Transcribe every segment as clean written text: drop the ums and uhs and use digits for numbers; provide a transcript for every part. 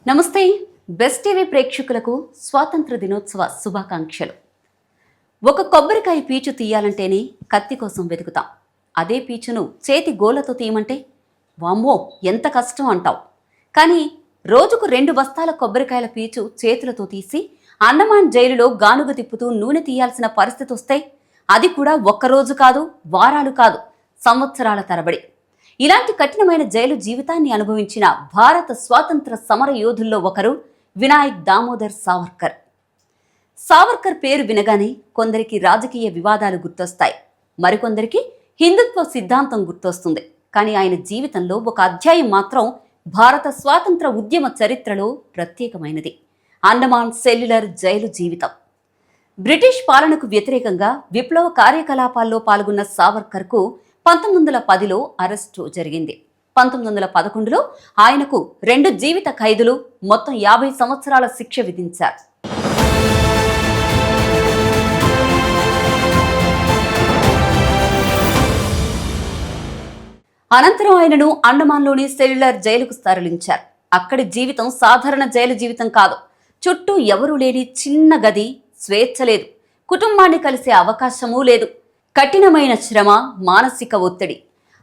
నమస్తే. Best TV ప్రేక్షకులకు స్వాతంత్ర దినోత్సవ శుభాకాంక్షలు. ఒక కొబ్బరికాయ పీచు తీయాలంటేనే కత్తి కోసం వెతుకుతాం. అదే పీచును చేతి గోళ్లతో తీయమంటే వామ్మో ఎంత కష్టం అంటాం. కానీ రోజుకు 2 బస్తాల కొబ్బరికాయల పీచు చేతులతో తీసి అండమాన్ జైలులో గానుగ తిప్పుతూ నూనె తీయాల్సిన పరిస్థితి వస్తే అది కూడా ఒక్కరోజు కాదు, వారాలు కాదు, సంవత్సరాల తరబడి. ఇలాంటి కఠినమైన జైలు జీవితాన్ని అనుభవించిన భారత స్వాతంత్ర సమర యోధుల్లో ఒకరు వినాయక్ దామోదర్ సావర్కర్. సావర్కర్ పేరు వినగానే కొందరికి రాజకీయ వివాదాలు గుర్తొస్తాయి, మరికొందరికి హిందుత్వ సిద్ధాంతం గుర్తొస్తుంది. కానీ ఆయన జీవితంలో ఒక అధ్యాయం మాత్రం భారత స్వాతంత్ర ఉద్యమ చరిత్రలో ప్రత్యేకమైనది. అండమాన్ సెల్యులర్ జైలు జీవితం. బ్రిటిష్ పాలనకు వ్యతిరేకంగా విప్లవ కార్యకలాపాల్లో పాల్గొన్న సావర్కర్కు 1910లో అరెస్టు జరిగింది. 1911లో ఆయనకు 2 జీవిత ఖైదులు, మొత్తం 50 సంవత్సరాల శిక్ష విధించారు. అనంతరం ఆయనను అండమాన్లోని సెల్యులర్ జైలుకు తరలించారు. అక్కడి జీవితం సాధారణ జైలు జీవితం కాదు. చుట్టూ ఎవరూ లేని చిన్న గది, స్వేచ్ఛ లేదు, కుటుంబాన్ని కలిసే అవకాశమూ లేదు, కఠినమైన శ్రమ, మానసిక ఒత్తిడి.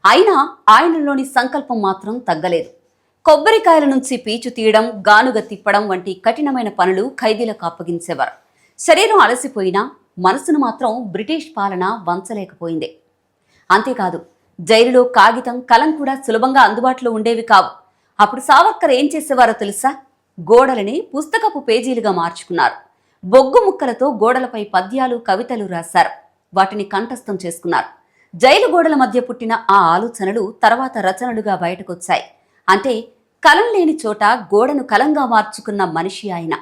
అయినా ఆయనలోని సంకల్పం మాత్రం తగ్గలేదు. కొబ్బరికాయల నుంచి పీచు తీయడం, గానుగ తిప్పడం వంటి కఠినమైన పనులు ఖైదీలకు అప్పగించేవారు. శరీరం అలసిపోయినా మనసును మాత్రం బ్రిటిష్ పాలన వంచలేకపోయింది. అంతేకాదు, జైలులో కాగితం, కలం కూడా సులభంగా అందుబాటులో ఉండేవి కావు. అప్పుడు సావర్కర్ ఏం చేసేవారో తెలుసా? గోడలని పుస్తకపు పేజీలుగా మార్చుకున్నారు. బొగ్గు ముక్కలతో గోడలపై పద్యాలు, కవితలు రాశారు. వాటిని కంఠస్థం చేసుకున్నారు. జైలు గోడల మధ్య పుట్టిన ఆ ఆలోచనలు తర్వాత రచనలుగా బయటకొచ్చాయి. అంటే కలం లేని చోట గోడను కలంగా మార్చుకున్న మనిషి ఆయన.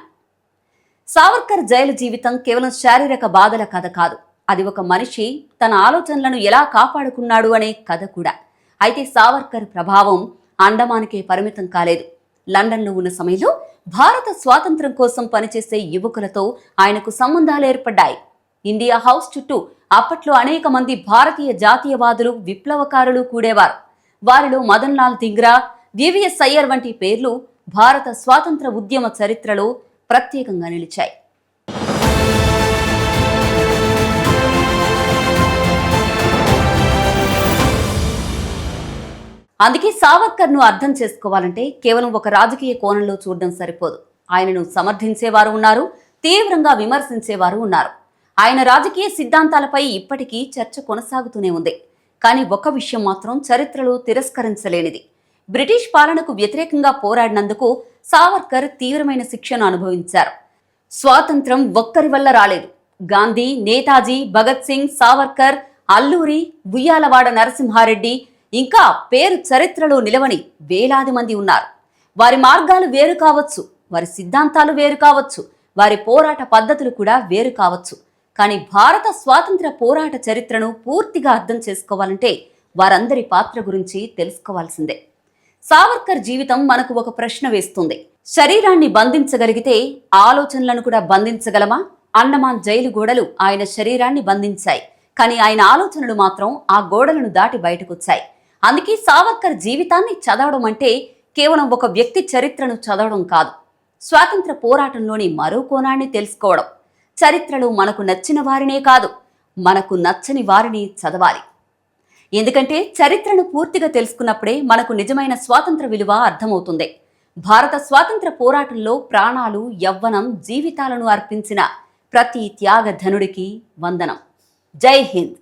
సావర్కర్ జైలు జీవితం కేవలం శారీరక బాధల కథ కాదు, అది ఒక మనిషి తన ఆలోచనలను ఎలా కాపాడుకున్నాడు అనే కథ కూడా. అయితే సావర్కర్ ప్రభావం అండమాన్కే పరిమితం కాలేదు. లండన్లో ఉన్న సమయంలో భారత స్వాతంత్ర్యం కోసం పనిచేసే యువకులతో ఆయనకు సంబంధాలు ఏర్పడ్డాయి. ఇండియా హౌస్ చుట్టూ అప్పట్లో అనేక మంది భారతీయ జాతీయవాదులు, విప్లవకారులు కూడేవారు. వారిలో మదన్ లాల్ ధింగ్రా, వివిఎస్ అయ్యర్ వంటి పేర్లు భారత స్వాతంత్ర ఉద్యమ చరిత్రలో ప్రత్యేకంగా నిలిచాయి. అందుకే సావర్కర్ను అర్థం చేసుకోవాలంటే కేవలం ఒక రాజకీయ కోణంలో చూడడం సరిపోదు. ఆయనను సమర్థించేవారు ఉన్నారు, తీవ్రంగా విమర్శించేవారు ఉన్నారు. ఆయన రాజకీయ సిద్ధాంతాలపై ఇప్పటికీ చర్చ కొనసాగుతూనే ఉంది. కానీ ఒక విషయం మాత్రం చరిత్రలో తిరస్కరించలేనిది. బ్రిటిష్ పాలనకు వ్యతిరేకంగా పోరాడినందుకు సావర్కర్ తీవ్రమైన శిక్షను అనుభవించారు. స్వాతంత్రం ఒక్కరి వల్ల రాలేదు. గాంధీ, నేతాజీ, భగత్ సింగ్, సావర్కర్, అల్లూరి, ఉయ్యాలవాడ నరసింహారెడ్డి, ఇంకా పేరు చరిత్రలో నిలవని వేలాది మంది ఉన్నారు. వారి మార్గాలు వేరు కావచ్చు, వారి సిద్ధాంతాలు వేరు కావచ్చు, వారి పోరాట పద్ధతులు కూడా వేరు కావచ్చు. కానీ భారత స్వాతంత్ర పోరాట చరిత్రను పూర్తిగా అర్థం చేసుకోవాలంటే వారందరి పాత్ర గురించి తెలుసుకోవాల్సిందే. సావర్కర్ జీవితం మనకు ఒక ప్రశ్న వేస్తుంది. శరీరాన్ని బంధించగలిగితే ఆలోచనలను కూడా బంధించగలమా? అండమాన్ జైలు గోడలు ఆయన శరీరాన్ని బంధించాయి, కానీ ఆయన ఆలోచనలు మాత్రం ఆ గోడలను దాటి బయటకొచ్చాయి. అందుకే సావర్కర్ జీవితాన్ని చదవడం అంటే కేవలం ఒక వ్యక్తి చరిత్రను చదవడం కాదు, స్వాతంత్ర పోరాటంలోని మరో కోణాన్ని తెలుసుకోవడం. చరిత్రలో మనకు నచ్చిన వారినే కాదు, మనకు నచ్చని వారిని చదవాలి. ఎందుకంటే చరిత్రను పూర్తిగా తెలుసుకున్నప్పుడే మనకు నిజమైన స్వాతంత్ర విలువ అర్థమవుతుంది. భారత స్వాతంత్ర పోరాటంలో ప్రాణాలు, యవ్వనం, జీవితాలను అర్పించిన ప్రతి త్యాగధనుడికి వందనం. జై హింద్.